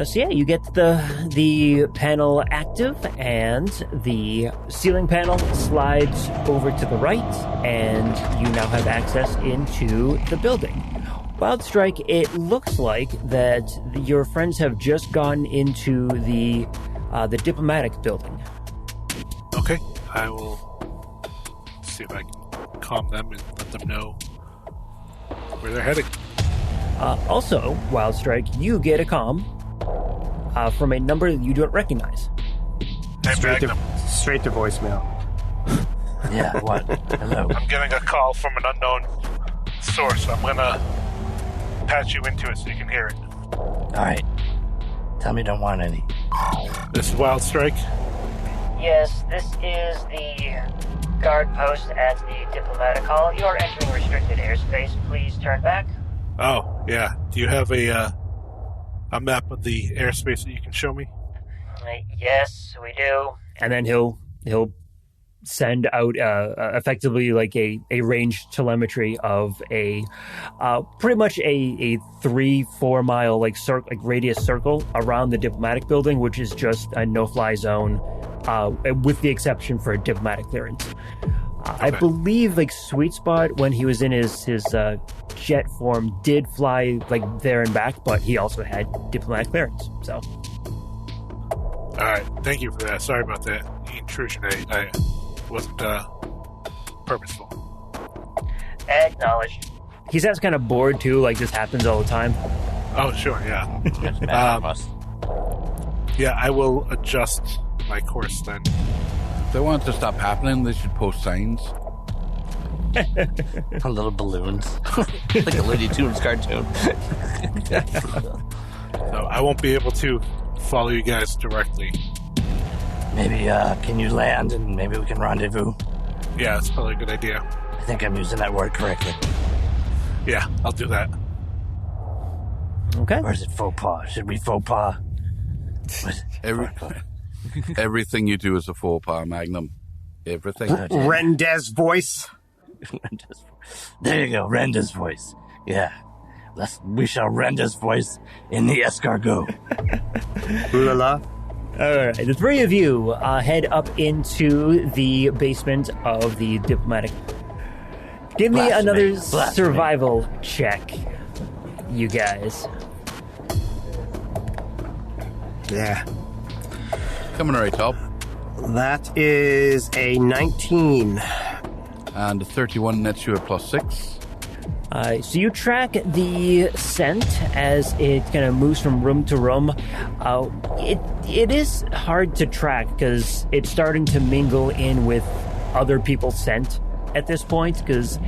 So yeah, you get the panel active, and the ceiling panel slides over to the right, and you now have access into the building. Wildstrike, it looks like that your friends have just gone into the diplomatic building. Okay, I will see if I can calm them and let them know where they're heading. Also, Wildstrike, you get a comm from a number that you don't recognize. Straight to voicemail. Yeah, what? Hello. I'm getting a call from an unknown source. I'm gonna patch you into it so you can hear it. Alright. Tell me you don't want any. This is Wildstrike. Yes, this is the Guard post at the diplomatic hall. You're entering restricted airspace. Please turn back. Oh, yeah. Do you have a map of the airspace that you can show me? Yes, we do. And then he'll send out effectively like a range telemetry of a pretty much a 3-4 mile like radius circle around the diplomatic building, which is just a no-fly zone, with the exception for diplomatic clearance. I believe like Sweet Spot, when he was in his jet form, did fly like there and back, but he also had diplomatic clearance. So, all right, thank you for that. Sorry about that intrusion. I wasn't purposeful. Acknowledged. He sounds kind of bored too. Like this happens all the time. Oh, sure, yeah. Yeah, I will adjust my course then. If they want it to stop happening, they should post signs. Little balloons. Like a Looney Tunes cartoon. So I won't be able to follow you guys directly. Maybe, can you land and maybe we can rendezvous? Yeah, that's probably a good idea. I think I'm using that word correctly. Yeah, I'll do that. Okay. Or is it faux pas? Should we faux pas? Everything you do is a faux pas, Magnum. Everything. Rendez voice. There you go, Renda's voice. Yeah. We shall Renda's voice in the escargot. Ooh la la. All right, the three of you head up into the basement of the diplomatic. Give me another survival check, you guys. Yeah. Coming right up. That is a 19. And a 31 nets you a +6. So you track the scent as it kind of moves from room to room. It is hard to track because it's starting to mingle in with other people's scent at this point, because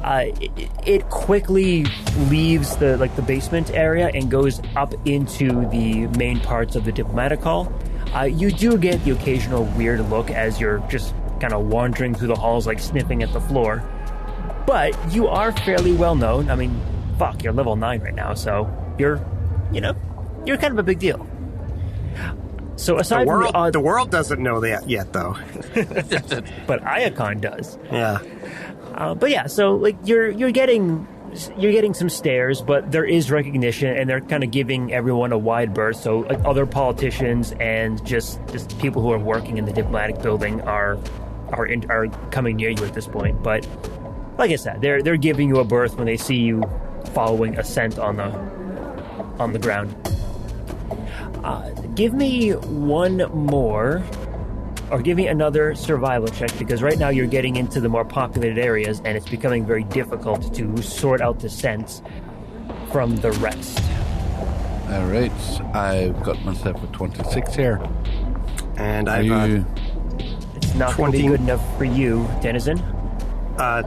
it quickly leaves the basement area and goes up into the main parts of the diplomatic hall. You do get the occasional weird look as you're just kind of wandering through the halls, like sniffing at the floor. But you are fairly well known. I mean, fuck, you're level 9 right now, so you're kind of a big deal. So aside from the world doesn't know that yet, though. But Iacon does. Yeah. But yeah, so like you're getting some stares, but there is recognition, and they're kind of giving everyone a wide berth. So like other politicians and just people who are working in the diplomatic building are coming near you at this point. But like I said, they're giving you a berth when they see you following a scent on the ground. Give me one more, or give me another survival check, because right now you're getting into the more populated areas and it's becoming very difficult to sort out the scents from the rest. All right, I've got myself a 26 here. And It's not going to be good enough for you, Denizen.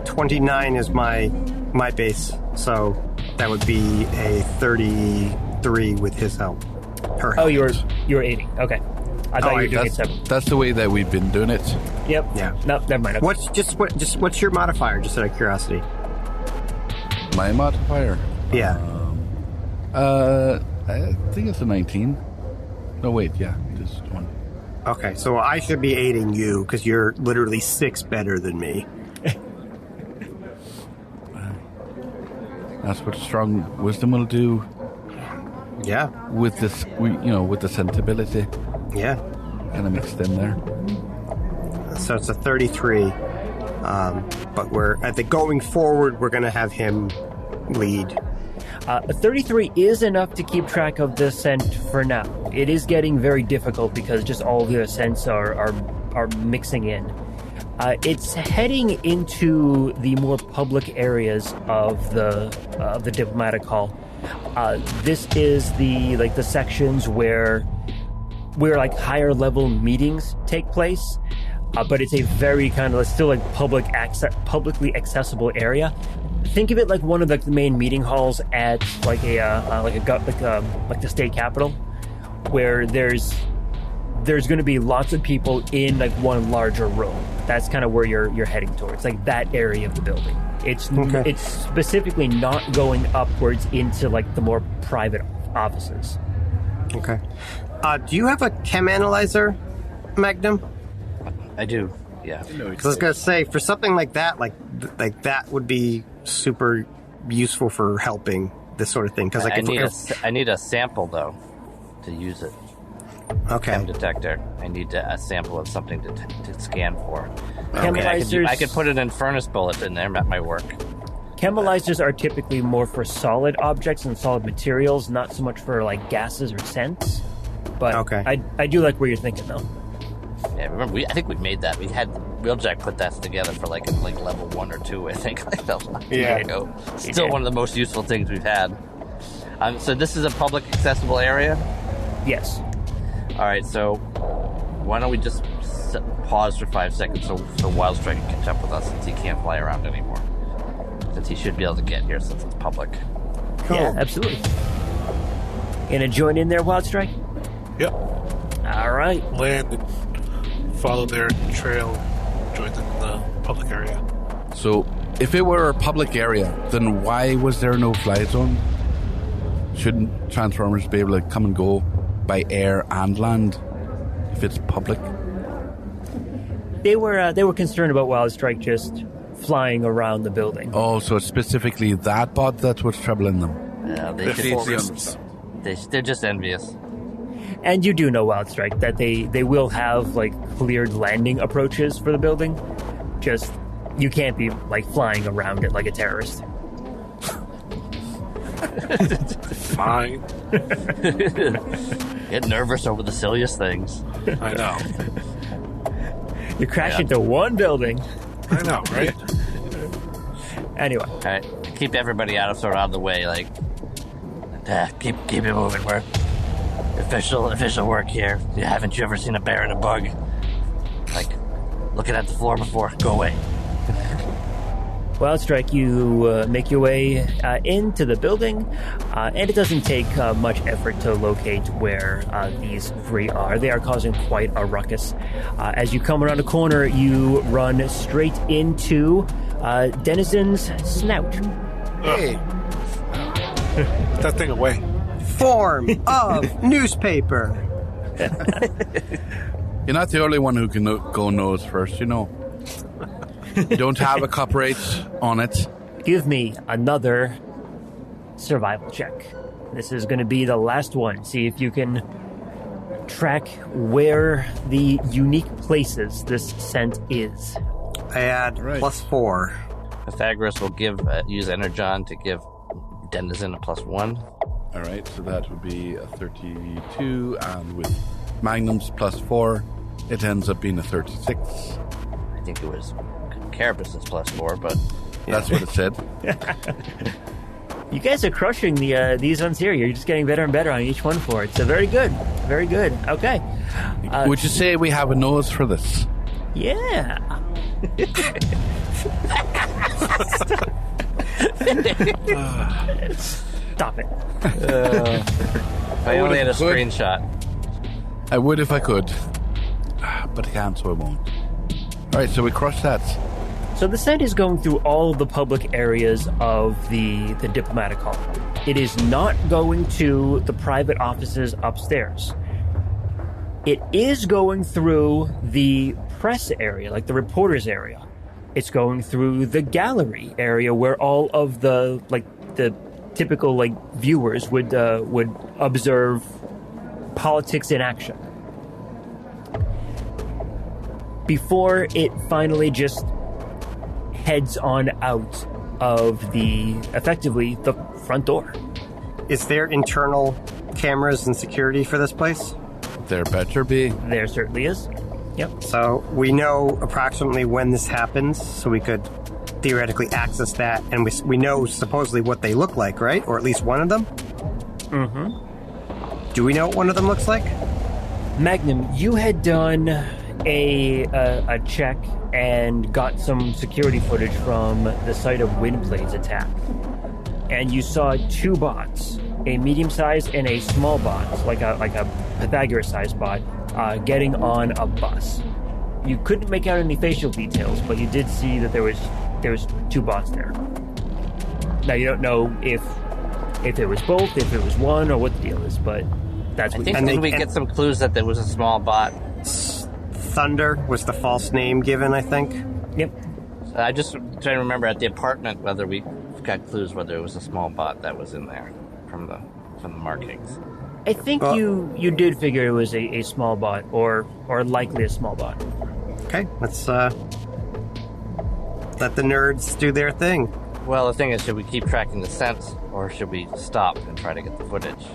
29 is my base, so that would be a 33 with his help. Her help. Oh, you're 80. Okay. I thought you were doing it 7. That's the way that we've been doing it. Yep. Yeah. No, never mind. Okay. What's your modifier? Just out of curiosity. My modifier? Yeah. I think it's a 19. No, wait, yeah, it is 20. Okay, so I should be aiding you because you're literally 6 better than me. That's what strong wisdom will do. Yeah. With this, with the sensibility. Yeah. Kind of mixed in there. So it's a 33. But going forward, we're going to have him lead. A 33 is enough to keep track of the scent for now. It is getting very difficult because just all the scents are mixing in. It's heading into the more public areas of the diplomatic hall. This is the sections where like higher level meetings take place, but it's a very kind of still like publicly accessible area. Think of it like one of the main meeting halls at like the state capitol, where there's there's going to be lots of people in like one larger room. That's kind of where you're heading towards, like that area of the building. It's specifically not going upwards into like the more private offices. Okay. Do you have a chem analyzer, Magnum? I do. Yeah. Because I was going to say, for something like that, like that would be super useful for helping this sort of thing. Because I need a sample though to use it. Okay. Chem detector. I need a sample of something to scan for. Chemalizers. I could put it in furnace bullet in there at my work. Chemalizers are typically more for solid objects and solid materials, not so much for like gases or scents. But okay. I do like where you're thinking though. Yeah, remember I think we made that. We had Wheeljack put that together for like level 1 or 2, I think. Like that was a long time ago. Still one of the most useful things we've had. So this is a public accessible area? Yes. All right, so why don't we just pause for 5 seconds so Wildstrike can catch up with us since he can't fly around anymore. Since he should be able to get here since it's public. Cool. Yeah, absolutely. Gonna join in there, Wildstrike? Yep. All right. Land and follow their trail, join them in the public area. So, if it were a public area, then why was there no fly zone? Shouldn't Transformers be able to come and go by air and land if it's public? They were concerned about Wildstrike just flying around the building. Oh, so it's specifically that bot that's what's troubling them. Yeah, they're just envious. And you do know, Wildstrike, that they will have like cleared landing approaches for the building. Just you can't be like flying around it like a terrorist. Fine. Get nervous over the silliest things. I know. You crash into one building. I know, right? Anyway. All right. Keep everybody out of the way. Like, keep it moving. We're official work here. Haven't you ever seen a bear and a bug? Like, looking at the floor before. Go away. Wildstrike, you make your way into the building, and it doesn't take much effort to locate where these three are. They are causing quite a ruckus. As you come around a corner, you run straight into Denizen's snout. Hey. Put that thing away. Form of newspaper. You're not the only one who can go nose first, you know. You don't have a copyright on it. Give me another survival check. This is going to be the last one. See if you can track where the unique places this scent is. I add +4. Pythagoras will use Energon to give Denizen a +1. All right, so that would be a 32, and with Magnum's +4, it ends up being a 36. I think it was Carabas's +4, but that's what it said. You guys are crushing these ones here. You're just getting better and better on each one for it. So very good. Very good. Okay. Would you say we have a nose for this? Yeah. Stop it. If I only had a screenshot. I would if I could. But I can't, so I won't. All right, so we crush that. So the scent is going through all of the public areas of the diplomatic hall. It is not going to the private offices upstairs. It is going through the press area, like the reporters area. It's going through the gallery area where all of the typical viewers would observe politics in action. Before it finally just heads on out of effectively the front door. Is there internal cameras and security for this place? There better be. There certainly is. Yep. So we know approximately when this happens, so we could theoretically access that, and we know supposedly what they look like, right? Or at least one of them? Mm-hmm. Do we know what one of them looks like? Magnum, you had done a check and got some security footage from the site of Windblade's attack. And you saw two bots a medium-sized and a small bot, like a Pythagoras-sized bot, getting on a bus. You couldn't make out any facial details, but you did see that there was 2 bots there. Now you don't know if it was both, if it was one, or what the deal is, but that's what. Did we get some clues that there was a small bot? Thunder was the false name given, I think. Yep. I just trying to remember at the apartment whether we got clues whether it was a small bot that was in there from the markings. I think you did figure it was a small bot, or likely a small bot. Okay, let's let the nerds do their thing. Well, the thing is, should we keep tracking the scent, or should we stop and try to get the footage?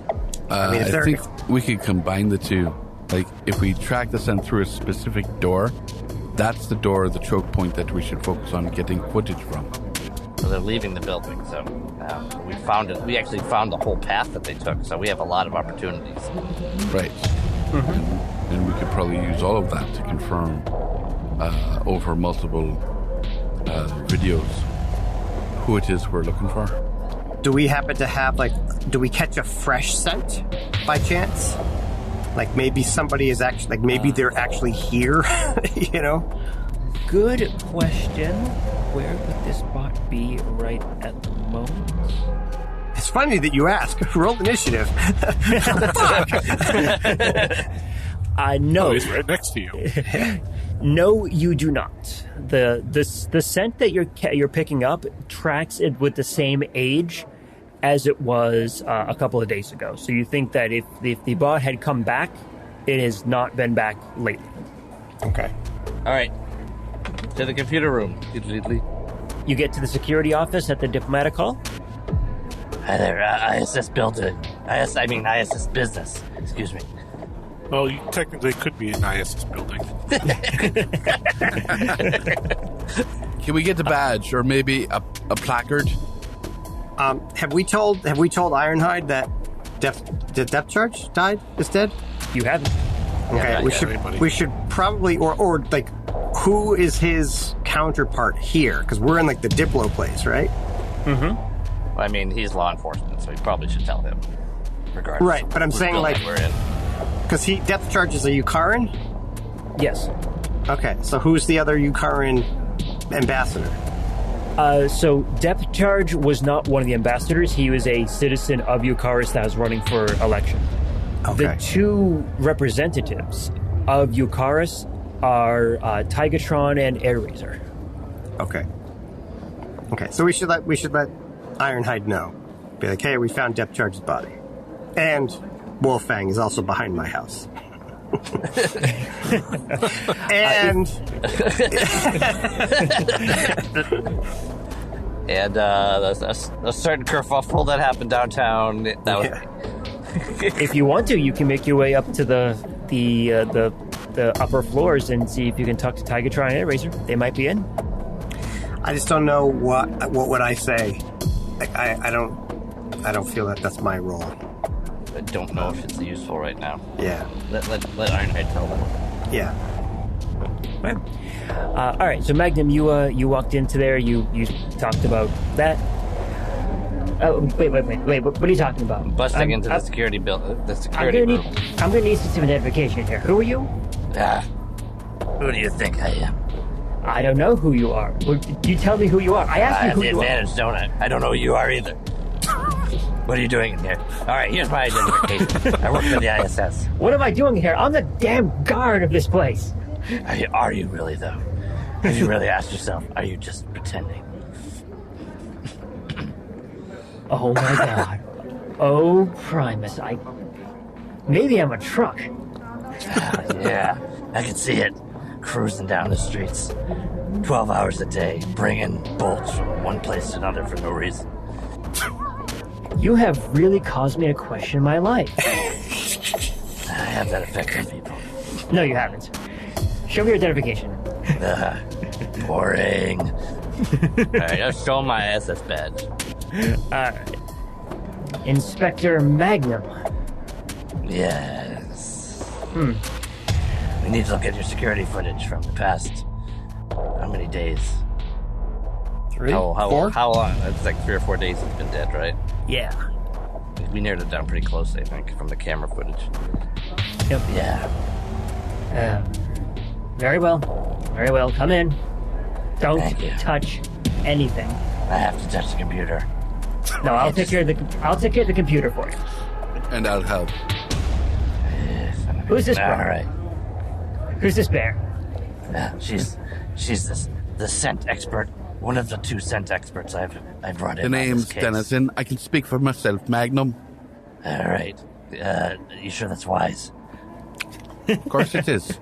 I think we could combine the two. Like, if we track the scent through a specific door, that's the door, the choke point that we should focus on getting footage from. So they're leaving the building, so we found it. We actually found the whole path that they took, so we have a lot of opportunities. Right. Mm-hmm. And we could probably use all of that to confirm over multiple videos who it is we're looking for. Do we happen to have, do we catch a fresh scent by chance? Like, maybe somebody is actually, maybe they're actually here, you know? Good question. Where would this bot be right at the moment? It's funny that you ask. Roll initiative. No. Oh, he's right next to you. No, you do not. The scent that you're picking up tracks it with the same age as it was a couple of days ago. So you think that if the bot had come back, it has not been back lately. Okay. All right. To the computer room. You get to the security office at the diplomatic hall. Hi there, ISS building. ISS business. Excuse me. Well, you technically could be an ISS building. Can we get the badge or maybe a placard? Have we told Ironhide that the depth charge is dead? You haven't. Okay, we should probably or who is his counterpart here? Because we're in the Diplo place, right? Mm-hmm. Well, I mean, he's law enforcement, so we probably should tell him. Regardless. Right, but I'm saying we're in. Because depth charge is a Yukaran? Yes. Okay, so who's the other Yukaran ambassador? So Depth Charge was not one of the ambassadors. He was a citizen of Eucharis that was running for election. Okay. The 2 representatives of Eucharis are Tigatron and Airraiser. Okay. Okay, so we should let Ironhide know. Be like, hey, we found Depth Charge's body. And Wolfang is also behind my house. And and a certain kerfuffle that happened downtown. That was. If you want to, you can make your way up to the upper floors and see if you can talk to Tigatron and Airraiser. They might be in. I just don't know what would I say. I don't feel that that's my role. I don't know if it's useful right now. Yeah. Let Ironhide tell them. Yeah. Right. All right. So Magnum, you walked into there. You talked about that. Oh, wait. What are you talking about? Busting into the security building. The security room. I'm gonna need some identification here. Who are you? Who do you think I am? I don't know who you are. You tell me who you are. I asked you who you are. I have the advantage, don't I? I don't know who you are either. What are you doing in here? All right, here's my identification. I work for the ISS. What am I doing here? I'm the damn guard of this place. Are you really, though? Have you really asked yourself? Are you just pretending? Oh, my God. Oh, Primus. Maybe I'm a truck. Yeah, I can see it. Cruising down the streets. 12 hours a day, bringing bolts from one place to another for no reason. You have really caused me to question my life. I have that effect on people. No, you haven't. Show me your identification. Boring. Alright, I'll show my SS badge. Alright. Inspector Magnum. Yes. We need to look at your security footage from the past. How many days? 3? How 4? How long? It's like 3 or 4 days it's been dead, right? Yeah. we narrowed it down pretty close, I think, from the camera footage. Yep. Yeah. Very well. Very well. Come in. Don't Thank you. touch anything. I have to touch the computer. No, I'll take care of the computer for you. And I'll help. Who's this All bear? right. Who's this bear? She's the scent expert. One of the 2 scent experts I've brought in. The name's on this case. Dennison. I can speak for myself, Magnum. All right. You sure that's wise? Of course it is.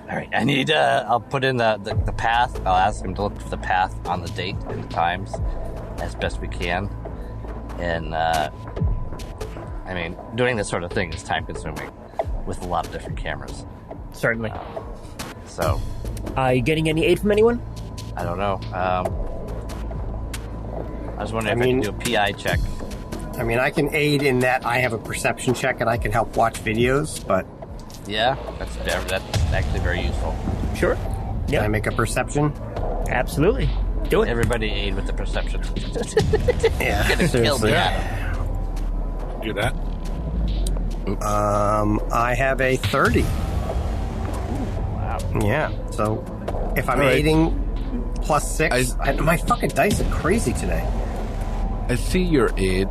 All right. I need. I'll put in the path. I'll ask him to look for the path on the date and the times as best we can. And I mean, doing this sort of thing is time consuming with a lot of different cameras. Certainly. So. Are you getting any aid from anyone? I don't know. I was wondering if I can do a PI check. I mean, I can aid in that I have a perception check and I can help watch videos, but... Yeah, that's actually very useful. Sure. Can I make a perception? Absolutely. Do it. Everybody aid with the perception. Yeah. Gonna kill me. Do that. I have a 30. Wow. Yeah, so if I'm All right. aiding plus 6, my fucking dice are crazy today. I see your aid,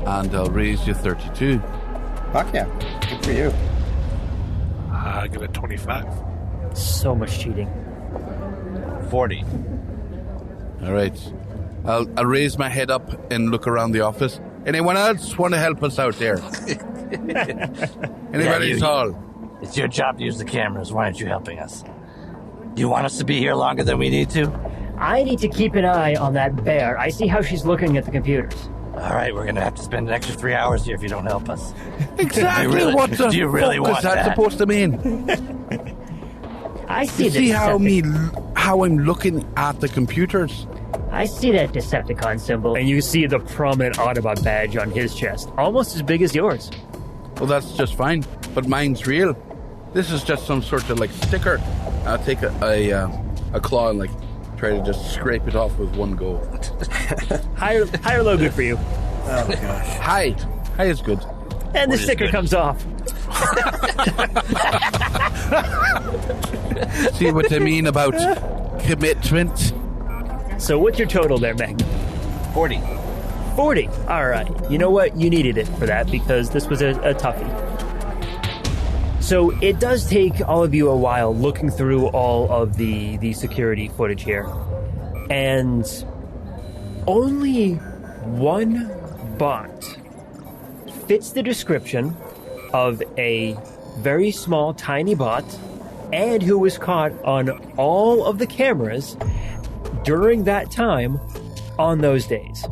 and I'll raise you 32. Fuck yeah. Good for you. I get a 25. So much cheating. 40. All right. I'll raise my head up and look around the office. Anyone else want to help us out there? Anybody at all? It's your job to use the cameras. Why aren't you helping us? Do you want us to be here longer than we need to? I need to keep an eye on that bear. I see how she's looking at the computers. All right, we're going to have to spend an extra 3 hours here if you don't help us. Exactly what the do you really fuck want is that that? supposed to mean? I see You see how Decepticon. how I'm looking at the computers? I see that Decepticon symbol, and you see the prominent Autobot badge on his chest, almost as big as yours. Well, that's just fine, but mine's real. This is just some sort of like sticker. I'll take a claw and like try to just scrape it off with one go. High or low good for you. Oh, gosh. High is good. And the What is sticker good? comes off. See what I mean about commitment? So what's your total there, Magnum? 40. 40. All right. You know what? You needed it for that because this was a toughie. So it does take all of you a while looking through all of the security footage here. And only one bot fits the description of a very small, tiny bot and who was caught on all of the cameras during that time on those days.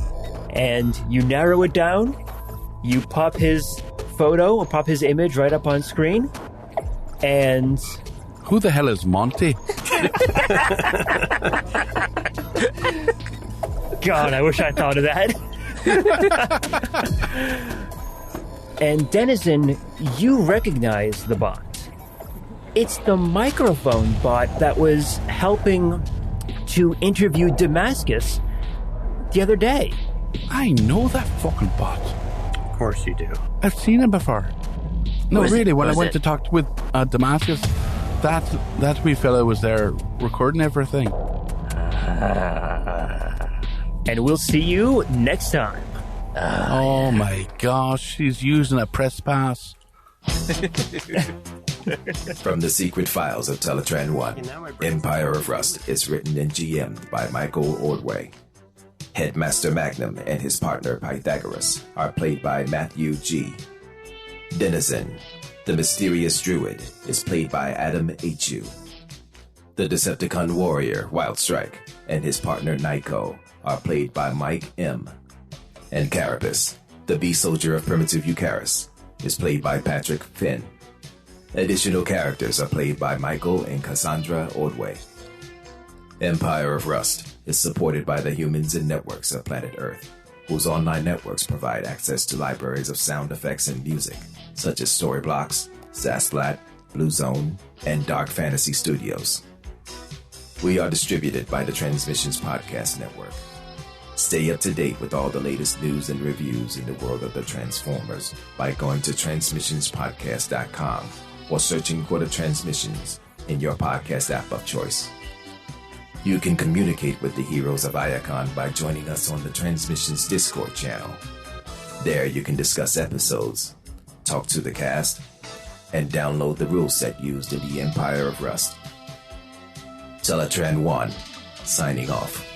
And you narrow it down, you pop his photo or pop his image right up on screen, and Who the hell is Monty? God, I wish I thought of that. And Denizen, you recognize the bot. It's the microphone bot that was helping to interview Damascus the other day. I know that fucking bot. Of course you do. I've seen him before. No, Who is it? really, when Who I is went it? to talk with Damascus, that wee fellow was there recording everything. And we'll see you next time. Oh my gosh, he's using a press pass. From the Secret Files of Teletran 1, Empire of Rust is written and GM'd by Michael Ordway. Headmaster Magnum and his partner Pythagoras are played by Matthew G. Denizen, the mysterious druid, is played by Adam H.U. The Decepticon warrior, Wildstrike, and his partner Nyko are played by Mike M. And Carapace, the bee soldier of primitive Eucharis, is played by Patrick Finn. Additional characters are played by Michael and Cassandra Ordway. Empire of Rust is supported by the humans and networks of planet Earth, whose online networks provide access to libraries of sound effects and music, such as Storyblocks, Zasplat, Blue Zone, and Dark Fantasy Studios. We are distributed by the Transmissions Podcast Network. Stay up to date with all the latest news and reviews in the world of the Transformers by going to transmissionspodcast.com or searching for the Transmissions in your podcast app of choice. You can communicate with the heroes of Iacon by joining us on the Transmissions Discord channel. There you can discuss episodes, talk to the cast, and download the rule set used in the Empire of Rust. Teletran 1, signing off.